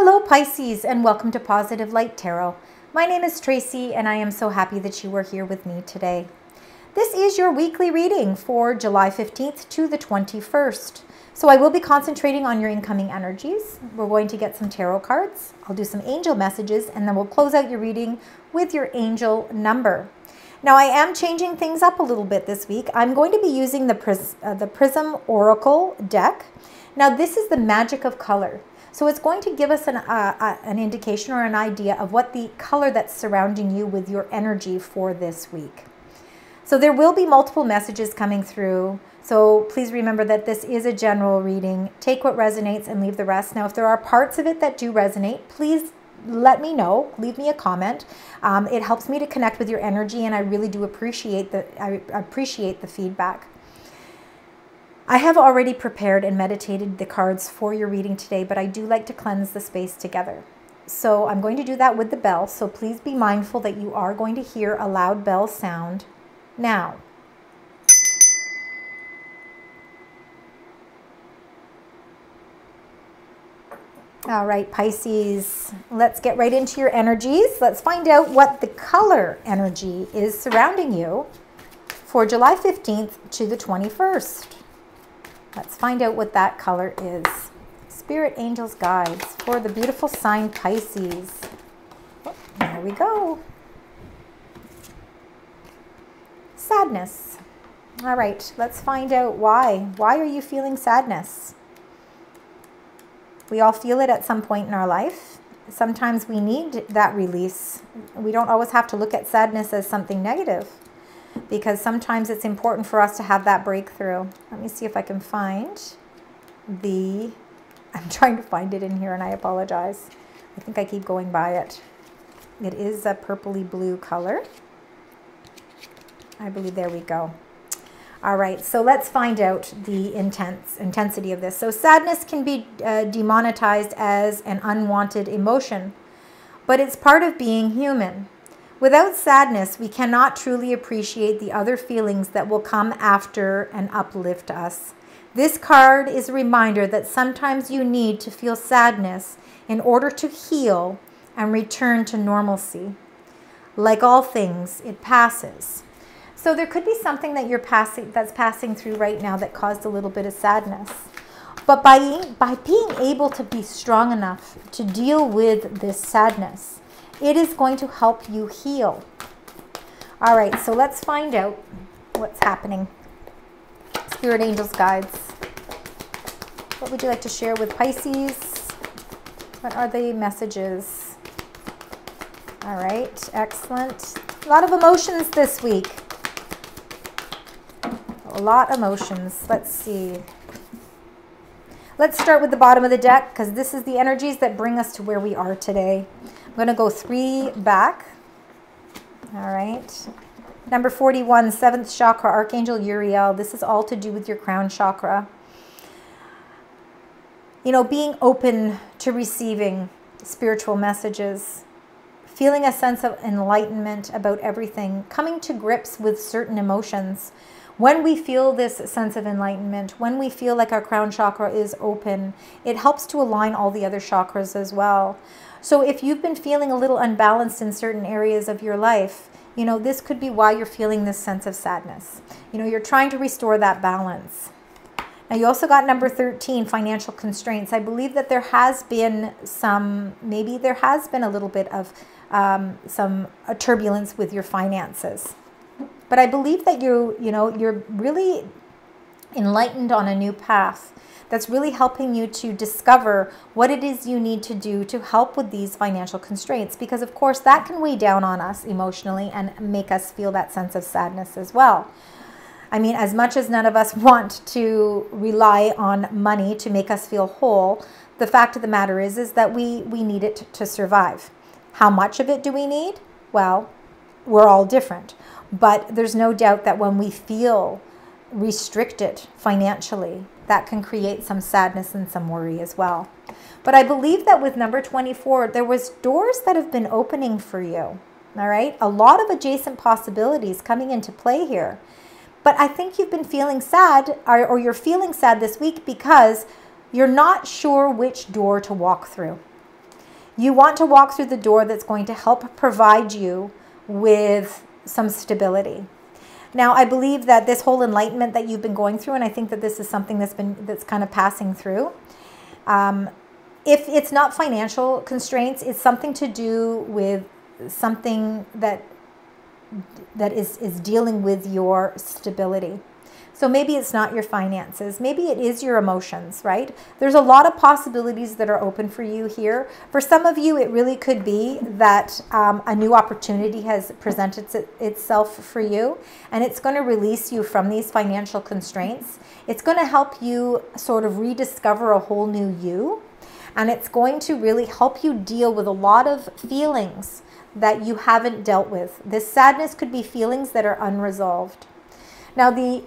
Hello Pisces, and welcome to Positive Light Tarot. My name is Tracy and I am so happy that you are here with me today. This is your weekly reading for July 15th to the 21st. So I will be concentrating on your incoming energies. We're going to get some tarot cards. I'll do some angel messages and then we'll close out your reading with your angel number. Now I am changing things up a little bit this week. I'm going to be using the Prism Oracle deck. Now this is the magic of color. So it's going to give us an indication or an idea of what the color that's surrounding you with your energy for this week. So there will be multiple messages coming through. So please remember that this is a general reading. Take what resonates and leave the rest. Now, if there are parts of it that do resonate, please let me know. Leave me a comment. It helps me to connect with your energy, and I really do appreciate the feedback. I have already prepared and meditated the cards for your reading today, but I do like to cleanse the space together. So I'm going to do that with the bell. So please be mindful that you are going to hear a loud bell sound now. All right, Pisces, let's get right into your energies. Let's find out what the color energy is surrounding you for July 15th to the 21st. Let's find out what that color is. Spirit, angels, guides for the beautiful sign Pisces. Oh, there we go. Sadness. All right, let's find out why. Why are you feeling sadness? We all feel it at some point in our life. Sometimes we need that release. We don't always have to look at sadness as something negative, because sometimes it's important for us to have that breakthrough. Let me see if I can find I'm trying to find it in here and I apologize. I think I keep going by it. It is a purpley blue color. I believe, there we go. All right, so let's find out the intensity of this. So sadness can be demonetized as an unwanted emotion, but it's part of being human. Without sadness, we cannot truly appreciate the other feelings that will come after and uplift us. This card is a reminder that sometimes you need to feel sadness in order to heal and return to normalcy. Like all things, it passes. So there could be something that that's passing through right now that caused a little bit of sadness. But by being able to be strong enough to deal with this sadness, it is going to help you heal. All right, so let's find out what's happening. Spirit, angels, guides. What would you like to share with Pisces? What are the messages? All right, excellent. A lot of emotions this week. A lot of emotions. Let's see. Let's start with the bottom of the deck, because this is the energies that bring us to where we are today. I'm going to go 3 back. All right. Number 41, 7th chakra, Archangel Uriel. This is all to do with your crown chakra. You know, being open to receiving spiritual messages, feeling a sense of enlightenment about everything, coming to grips with certain emotions. When we feel this sense of enlightenment, when we feel like our crown chakra is open, it helps to align all the other chakras as well. So if you've been feeling a little unbalanced in certain areas of your life, you know, this could be why you're feeling this sense of sadness. You know, you're trying to restore that balance. Now you also got number 13, financial constraints. I believe that there has been maybe there has been a little bit of some turbulence with your finances. But I believe that you're really enlightened on a new path that's really helping you to discover what it is you need to do to help with these financial constraints. Because of course that can weigh down on us emotionally and make us feel that sense of sadness as well. I mean, as much as none of us want to rely on money to make us feel whole, the fact of the matter is that we need it to survive. How much of it do we need? Well, we're all different. But there's no doubt that when we feel restricted financially, that can create some sadness and some worry as well. But I believe that with number 24, there was doors that have been opening for you. All right, a lot of adjacent possibilities coming into play here. But I think you've been feeling sad, or you're feeling sad this week because you're not sure which door to walk through. You want to walk through the door that's going to help provide you with some stability. Now, I believe that this whole enlightenment that you've been going through, and I think that this is something that's kind of passing through. If it's not financial constraints, it's something to do with something that is dealing with your stability. So maybe it's not your finances. Maybe it is your emotions, right? There's a lot of possibilities that are open for you here. For some of you, it really could be that a new opportunity has presented itself for you, and it's going to release you from these financial constraints. It's going to help you sort of rediscover a whole new you, and it's going to really help you deal with a lot of feelings that you haven't dealt with. This sadness could be feelings that are unresolved. Now, the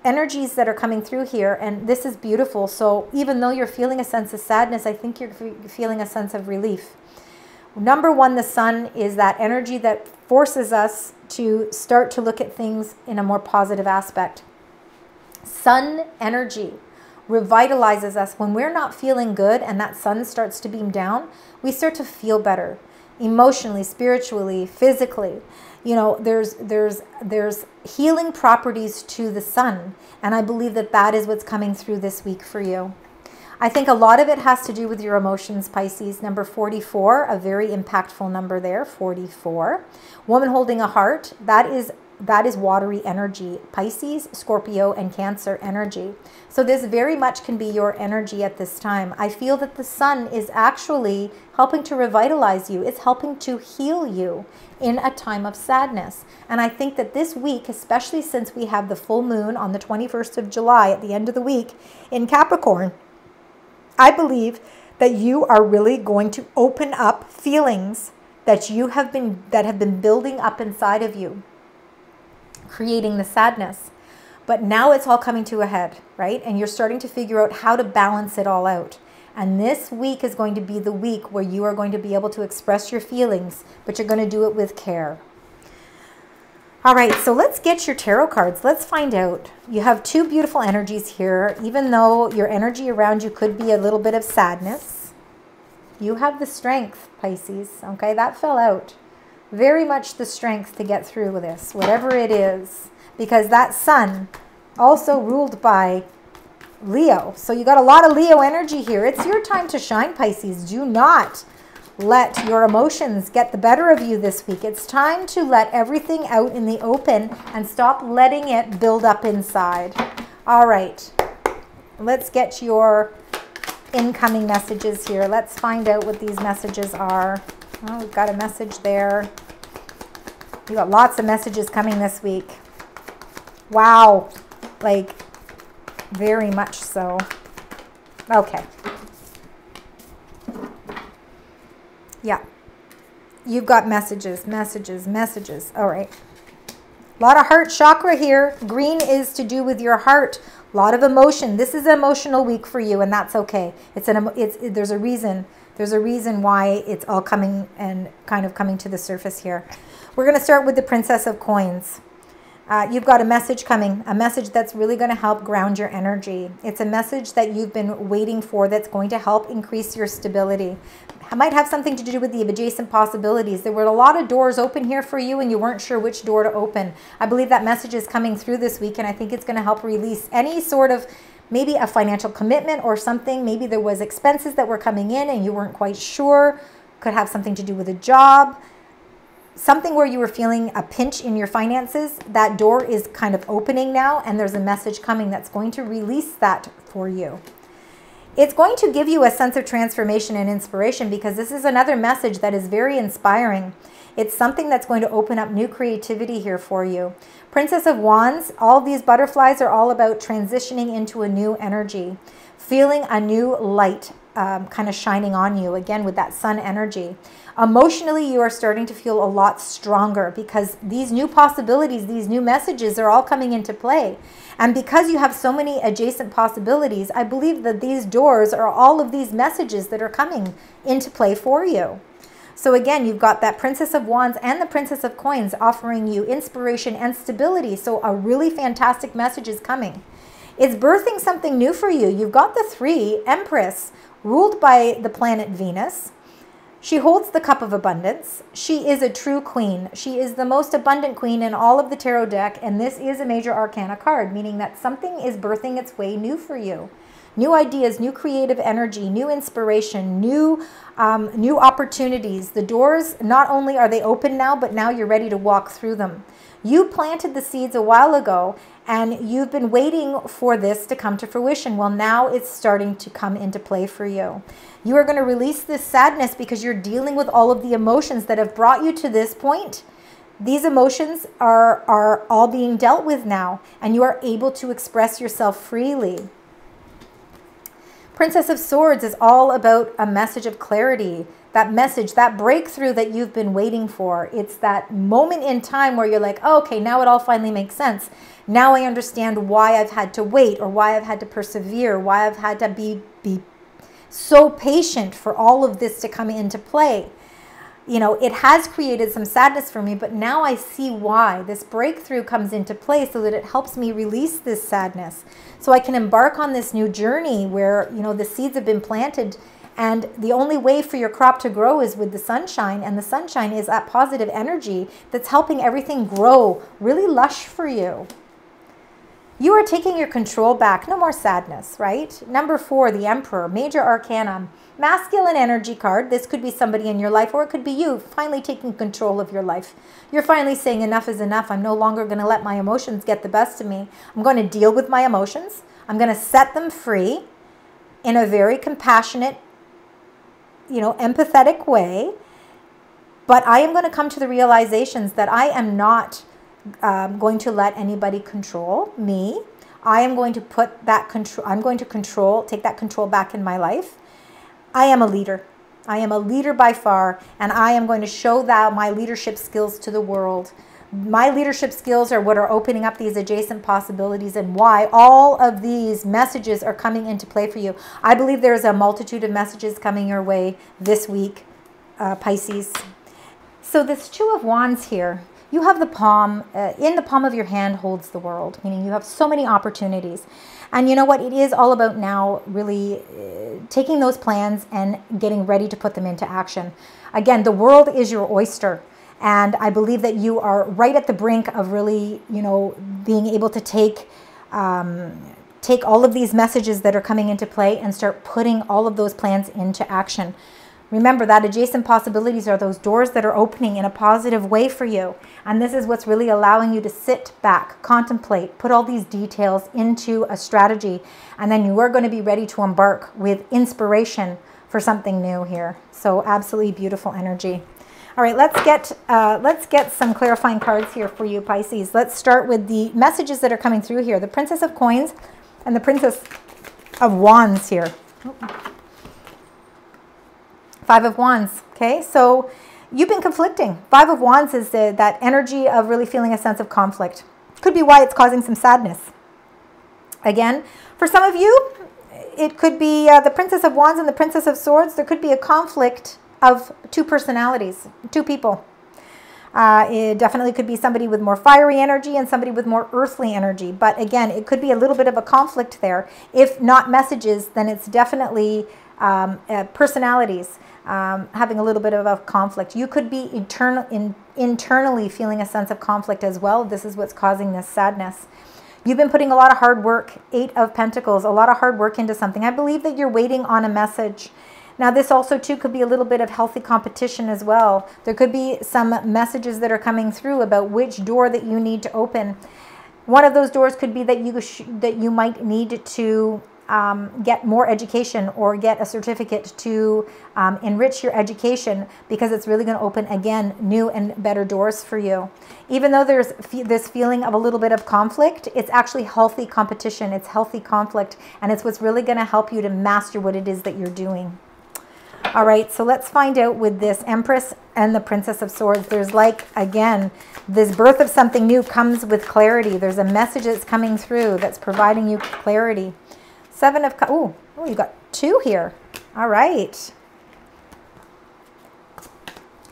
energies that are coming through here, and this is beautiful. So even though you're feeling a sense of sadness, I think you're feeling a sense of relief. Number one, the sun is that energy that forces us to start to look at things in a more positive aspect. Sun energy revitalizes us. When we're not feeling good and that sun starts to beam down, we start to feel better emotionally, spiritually, physically. You know, there's healing properties to the sun, and I believe that that is what's coming through this week for you. I think a lot of it has to do with your emotions, Pisces. Number 44, a very impactful number there, 44. Woman holding a heart, that is watery energy. Pisces, Scorpio, and Cancer energy. So this very much can be your energy at this time. I feel that the sun is actually helping to revitalize you. It's helping to heal you in a time of sadness. And I think that this week, especially since we have the full moon on the 21st of July at the end of the week in Capricorn, I believe that you are really going to open up feelings that have been building up inside of you, creating the sadness. But now it's all coming to a head, right? And you're starting to figure out how to balance it all out. And this week is going to be the week where you are going to be able to express your feelings, but you're going to do it with care. All right, so let's get your tarot cards. Let's find out. You have two beautiful energies here. Even though your energy around you could be a little bit of sadness, you have the strength, Pisces. Okay, that fell out. Very much the strength to get through with this, whatever it is, because that sun also ruled by Leo. So you got a lot of Leo energy here. It's your time to shine, Pisces. Do not let your emotions get the better of you this week. It's time to let everything out in the open and stop letting it build up inside. All right, let's get your incoming messages here. Let's find out what these messages are. Oh, we've got a message there. We got lots of messages coming this week. Wow, like very much so. Okay. Yeah. You've got messages. All right. A lot of heart chakra here. Green is to do with your heart. A lot of emotion. This is an emotional week for you, and that's okay. There's a reason. There's a reason why it's all coming and kind of coming to the surface here. We're going to start with the Princess of Coins. You've got a message coming, a message that's really going to help ground your energy. It's a message that you've been waiting for that's going to help increase your stability. It might have something to do with the adjacent possibilities. There were a lot of doors open here for you and you weren't sure which door to open. I believe that message is coming through this week, and I think it's going to help release any sort of maybe a financial commitment or something. Maybe there was expenses that were coming in and you weren't quite sure. Could have something to do with a job. Something where you were feeling a pinch in your finances. That door is kind of opening now, and there's a message coming that's going to release that for you. It's going to give you a sense of transformation and inspiration, because this is another message that is very inspiring. It's something that's going to open up new creativity here for you. Princess of Wands, all these butterflies are all about transitioning into a new energy, feeling a new light kind of shining on you, again with that sun energy. Emotionally, you are starting to feel a lot stronger because these new possibilities, these new messages are all coming into play. And because you have so many adjacent possibilities, I believe that these doors are all of these messages that are coming into play for you. So again, you've got that Princess of Wands and the Princess of Coins offering you inspiration and stability. So a really fantastic message is coming. It's birthing something new for you. You've got the 3, Empress, ruled by the planet Venus. She holds the cup of abundance. She is a true queen. She is the most abundant queen in all of the tarot deck, and this is a major arcana card, meaning that something is birthing its way new for you. New ideas, new creative energy, new inspiration, new opportunities. The doors, not only are they open now, but now you're ready to walk through them. You planted the seeds a while ago, and you've been waiting for this to come to fruition. Well, now it's starting to come into play for you. You are going to release this sadness because you're dealing with all of the emotions that have brought you to this point. These emotions are all being dealt with now, and you are able to express yourself freely. Princess of Swords is all about a message of clarity. That message, that breakthrough that you've been waiting for. It's that moment in time where you're like, oh, okay, now it all finally makes sense. Now I understand why I've had to wait, or why I've had to persevere, why I've had to be so patient for all of this to come into play. You know, it has created some sadness for me, but now I see why. This breakthrough comes into play so that it helps me release this sadness. So I can embark on this new journey where, you know, the seeds have been planted, and the only way for your crop to grow is with the sunshine, and the sunshine is that positive energy that's helping everything grow really lush for you. You are taking your control back. No more sadness, right? Number 4, the Emperor, major arcana, masculine energy card. This could be somebody in your life, or it could be you finally taking control of your life. You're finally saying enough is enough. I'm no longer going to let my emotions get the best of me. I'm going to deal with my emotions. I'm going to set them free in a very compassionate, you know, empathetic way. But I am going to come to the realizations that I am not going to let anybody control me. I am going to put that control, I'm going to take that control back in my life. I am a leader. I am a leader by far, and I am going to show that my leadership skills to the world. My leadership skills are what are opening up these adjacent possibilities, and why all of these messages are coming into play for you. I believe there's a multitude of messages coming your way this week, Pisces. So this 2 of Wands here, you have the palm, in the palm of your hand holds the world, meaning you have so many opportunities. And you know what? It is all about now really taking those plans and getting ready to put them into action. Again, the world is your oyster. And I believe that you are right at the brink of really, you know, being able to take all of these messages that are coming into play and start putting all of those plans into action. Remember that adjacent possibilities are those doors that are opening in a positive way for you. And this is what's really allowing you to sit back, contemplate, put all these details into a strategy. And then you are going to be ready to embark with inspiration for something new here. So absolutely beautiful energy. All right, let's get some clarifying cards here for you, Pisces. Let's start with the messages that are coming through here. The Princess of Coins and the Princess of Wands here. 5 of Wands, okay? So you've been conflicting. 5 of Wands is that energy of really feeling a sense of conflict. Could be why it's causing some sadness. Again, for some of you, it could be the Princess of Wands and the Princess of Swords. There could be a conflict of 2 personalities, 2 people. It definitely could be somebody with more fiery energy and somebody with more earthly energy. But again, it could be a little bit of a conflict there. If not messages, then it's definitely personalities having a little bit of a conflict. You could be internally feeling a sense of conflict as well. This is what's causing this sadness. You've been putting a lot of hard work, 8 of Pentacles, a lot of hard work into something. I believe that you're waiting on a message. Now this also too could be a little bit of healthy competition as well. There could be some messages that are coming through about which door that you need to open. One of those doors could be that you might need to get more education or get a certificate to enrich your education, because it's really going to open, again, new and better doors for you. Even though there's this feeling of a little bit of conflict, it's actually healthy competition. It's healthy conflict, and it's what's really going to help you to master what it is that you're doing. All right, so let's find out with this Empress and the Princess of Swords. There's like, again, this birth of something new comes with clarity. There's a message that's coming through that's providing you clarity. 7 of Cups. Oh, you got 2 here. All right.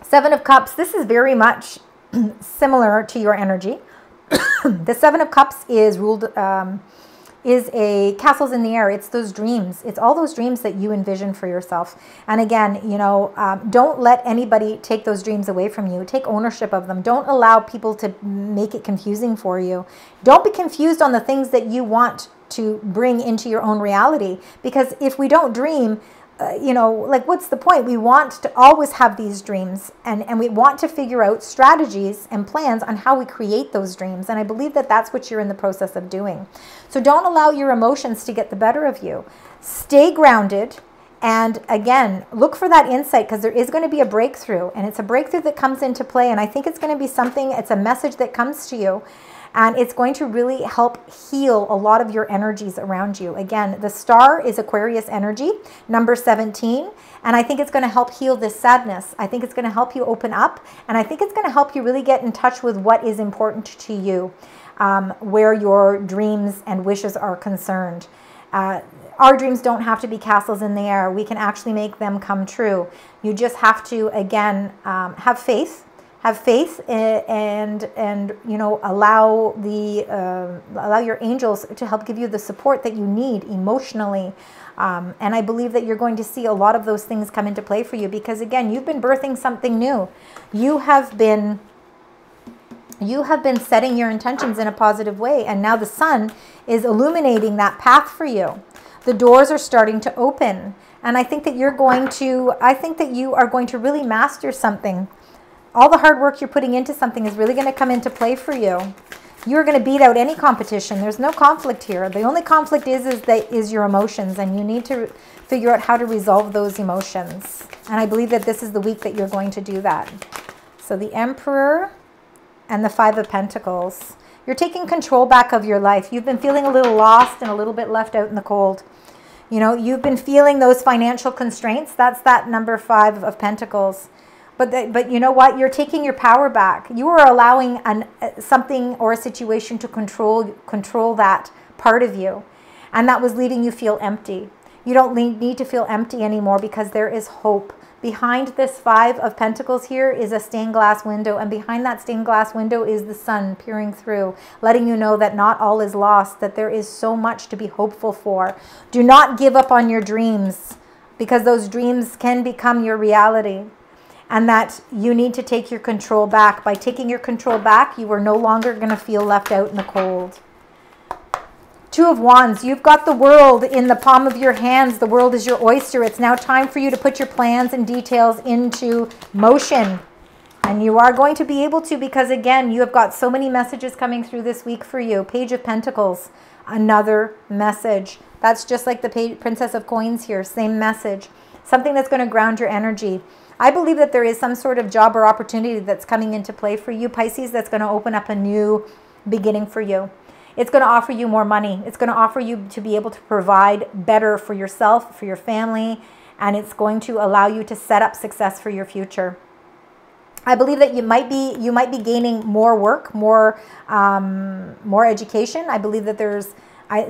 7 of Cups. This is very much similar to your energy. The 7 of Cups is ruled, is a castles in the air. It's those dreams. It's all those dreams that you envision for yourself. And again, you know, don't let anybody take those dreams away from you. Take ownership of them. Don't allow people to make it confusing for you. Don't be confused on the things that you want to bring into your own reality. Because if we don't dream, you know, like, what's the point? We want to always have these dreams, and we want to figure out strategies and plans on how we create those dreams. And I believe that that's what you're in the process of doing. So don't allow your emotions to get the better of you. Stay grounded. And again, look for that insight, because there is going to be a breakthrough, and it's a breakthrough that comes into play. And I think it's going to be something, it's a message that comes to you. And it's going to really help heal a lot of your energies around you. Again, the star is Aquarius energy, number 17. And I think it's going to help heal this sadness. I think it's going to help you open up. And I think it's going to help you really get in touch with what is important to you, where your dreams and wishes are concerned. Our dreams don't have to be castles in the air. We can actually make them come true. You just have to, again, have faith. Have faith, and you know, allow your angels to help give you the support that you need emotionally. And I believe that you're going to see a lot of those things come into play for you, because again, you've been birthing something new. You have been setting your intentions in a positive way, and now the sun is illuminating that path for you. The doors are starting to open, and I think that you are going to really master something. All the hard work you're putting into something is really going to come into play for you. You're going to beat out any competition. There's no conflict here. The only conflict is your emotions, and you need to figure out how to resolve those emotions. And I believe that this is the week that you're going to do that. So the Emperor and the Five of Pentacles. You're taking control back of your life. You've been feeling a little lost and a little bit left out in the cold. You know, you've been feeling those financial constraints. That's that number 5 of Pentacles. But you know what? You're taking your power back. You are allowing something or a situation to control that part of you. And that was leaving you feel empty. You don't need to feel empty anymore, because there is hope. Behind this 5 of Pentacles here is a stained glass window. And behind that stained glass window is the sun peering through, letting you know that not all is lost, that there is so much to be hopeful for. Do not give up on your dreams, because those dreams can become your reality. And that you need to take your control back. By taking your control back, you are no longer going to feel left out in the cold. 2 of Wands. You've got the world in the palm of your hands. The world is your oyster. It's now time for you to put your plans and details into motion. And you are going to be able to, because again, you have got so many messages coming through this week for you. Page of Pentacles, another message. That's just like the Princess of Coins here. Same message. Something that's going to ground your energy. I believe that there is some sort of job or opportunity that's coming into play for you, Pisces, that's going to open up a new beginning for you. It's going to offer you more money. It's going to offer you to be able to provide better for yourself, for your family, and it's going to allow you to set up success for your future. I believe that you might be gaining more work, more education. I believe that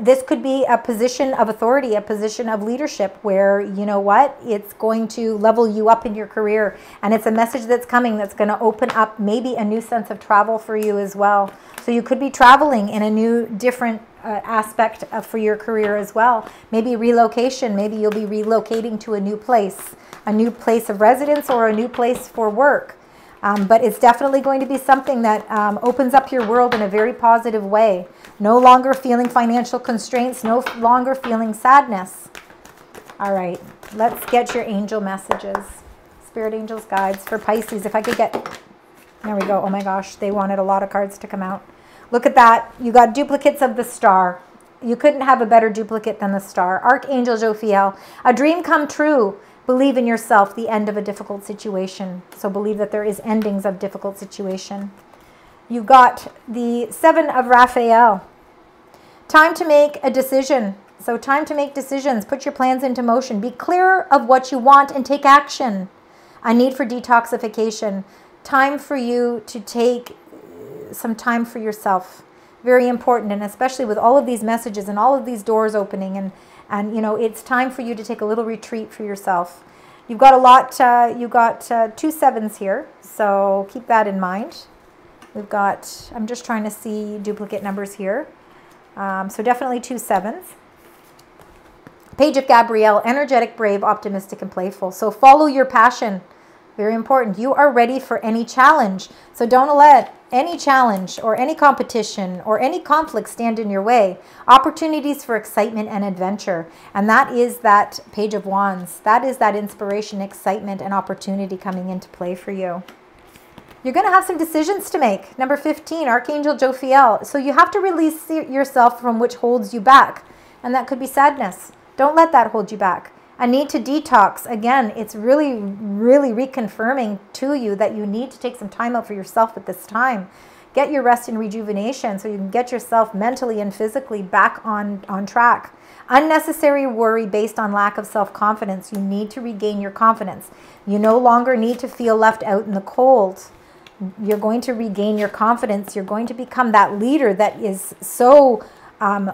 this could be a position of authority, a position of leadership where, you know what, it's going to level you up in your career. And it's a message that's coming that's going to open up maybe a new sense of travel for you as well. So you could be traveling in a new, different aspect for your career as well. Maybe relocation. Maybe you'll be relocating to a new place of residence, or a new place for work. But it's definitely going to be something that opens up your world in a very positive way. No longer feeling financial constraints, no longer feeling sadness. All right, let's get your angel messages. Spirit angels, guides for Pisces. If I could get, there we go. Oh my gosh, they wanted a lot of cards to come out. Look at that. You got duplicates of the star. You couldn't have a better duplicate than the star. Archangel Jophiel, a dream come true. Believe in yourself, the end of a difficult situation. So believe that there is endings of difficult situation. You got the 7 of Raphael. Time to make a decision. So time to make decisions. Put your plans into motion. Be clear of what you want and take action. A need for detoxification. Time for you to take some time for yourself. Very important, and especially with all of these messages and all of these doors opening, and you know, it's time for you to take a little retreat for yourself. You've got a lot, you got 2 7s here, so keep that in mind. We've got, I'm just trying to see duplicate numbers here. So definitely 2 sevens. Page of Gabrielle, energetic, brave, optimistic, and playful. So follow your passion. Very important. You are ready for any challenge. So don't let any challenge or any competition or any conflict stand in your way. Opportunities for excitement and adventure. And that is that Page of Wands. That is that inspiration, excitement, and opportunity coming into play for you. You're going to have some decisions to make. Number 15, Archangel Jophiel. So you have to release yourself from which holds you back. And that could be sadness. Don't let that hold you back. A need to detox. Again, it's really, really reconfirming to you that you need to take some time out for yourself at this time. Get your rest and rejuvenation so you can get yourself mentally and physically back on track. Unnecessary worry based on lack of self-confidence. You need to regain your confidence. You no longer need to feel left out in the cold. You're going to regain your confidence. You're going to become that leader that is so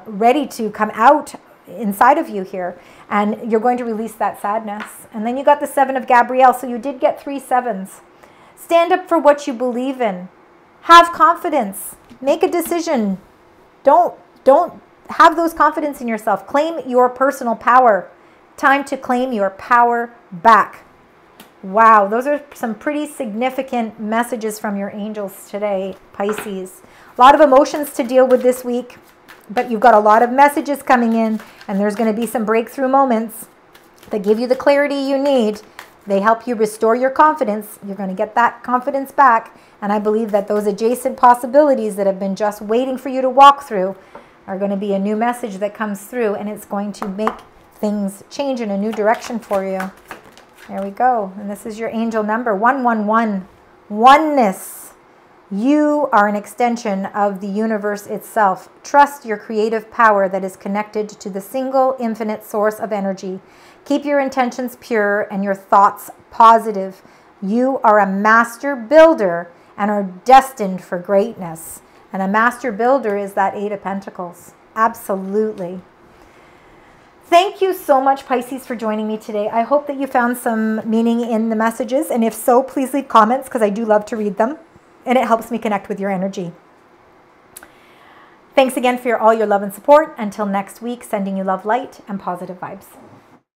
ready to come out inside of you here, and you're going to release that sadness. And then you got the 7 of Gabrielle, so you did get 3 sevens. Stand up for what you believe in. Have confidence. Make a decision. Don't have those confidence in yourself. Claim your personal power. Time to claim your power back. Wow, those are some pretty significant messages from your angels today, Pisces. A lot of emotions to deal with this week. But you've got a lot of messages coming in, and there's going to be some breakthrough moments that give you the clarity you need. They help you restore your confidence. You're going to get that confidence back. And I believe that those adjacent possibilities that have been just waiting for you to walk through are going to be a new message that comes through, and it's going to make things change in a new direction for you. There we go. And this is your angel number, 111. Oneness. You are an extension of the universe itself. Trust your creative power that is connected to the single infinite source of energy. Keep your intentions pure and your thoughts positive. You are a master builder and are destined for greatness. And a master builder is that 8 of Pentacles. Absolutely. Thank you so much, Pisces, for joining me today. I hope that you found some meaning in the messages. And if so, please leave comments because I do love to read them. And it helps me connect with your energy. Thanks again for all your love and support. Until next week, sending you love, light, and positive vibes.